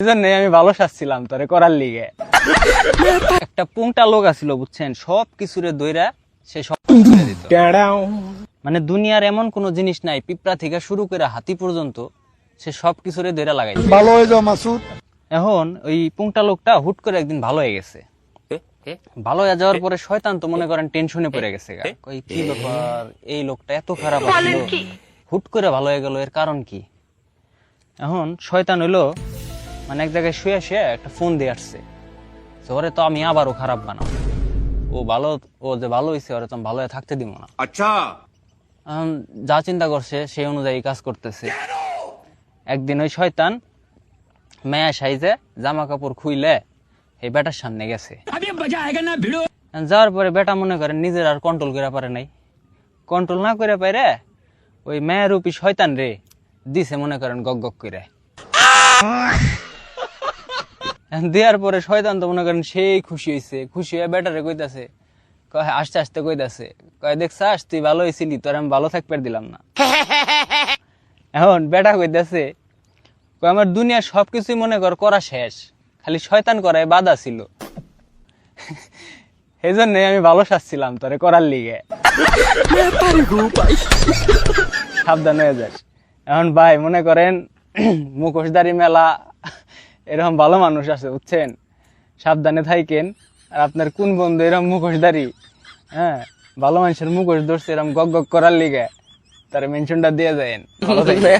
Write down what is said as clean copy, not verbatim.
এজন্য আমি ভালো শাসছিলাম তোরে করার লিগে। একটা পুংটা লোক আছিল বুঝছেন, সব কিছুরে দইরা সে সব করে দিত। মানে দুনিয়ার এমন কোন জিনিস নাই, পিঁপড়া থেকে শুরু করে হাতি পর্যন্ত সে সব কিছুরে দইরা লাগাই। ভালো হয়ে যাও মাসুদ। এখন ওই পুংটা লোকটা হুট করে একদিন ভালো হয়ে গেছে। ভালো হয়ে যাওয়ার পরে শয়তান তো মনে করেন টেনশনে পড়ে গেছে। ওই কি ব্যাপার, এই লোকটা এত খারাপ আছিল, হুট করে ভালো হয়ে গেল, এর কারণ কি? এখন শয়তান হইলো মানে এক জায়গায় শুয়ে শুয়ে একটা ফোন দিয়ে আসছে, ওরে তো আমি আবারও খারাপ বানাবো, ও যে ভালো হয়েছে ওরে তো আমি ভালো হয়ে থাকতে দিব না। আচ্ছা, যা চিন্তা করছে সেই অনুযায়ী কাজ করতেছে। একদিন ওই শয়তান মেয়া সাইজে জামা কাপড় খুইলে এই বেটার সামনে গেছে। যাওয়ার পরে বেটা মনে করেন নিজের আর কন্ট্রোল করে পারে নাই, কন্ট্রোল না করে পারে ওই মেয়ের রূপী শয়তান রে দিছে মনে করেন গক গক করে। দেওয়ার পরে শয়তান তো মনে করেন সেই খুশি হয়েছে, খুশি হয়ে বেটারে কইতাছে, আস্তে আস্তে কইতাছে, দেখছাস তুই ভালো হয়েছিলি, তোর আমি ভালো থাকতে দিলাম না। এখন বেটা কইতাছে, আমার দুনিয়ার সবকিছুই মনে করা শেষ, খালি শয়তান করায় বাধা ছিল, এই জন্য আমি ভালো শাসছিলাম তোরে করার লিগে। সাবধান হয়ে যাস। এখন ভাই মনে করেন মুখোশধারী মেলা এরকম ভালো মানুষ আছে বুঝছেন, সাবধানে থাকেন। আর আপনার কোন বন্ধু এরকম মুখোশধারী, হ্যাঁ ভালো মানুষের মুখোশ ধরছে এরকম গক গক করার লিগে, তার মেনশনটা দিয়ে যায়েন। ভালো থাকবেন।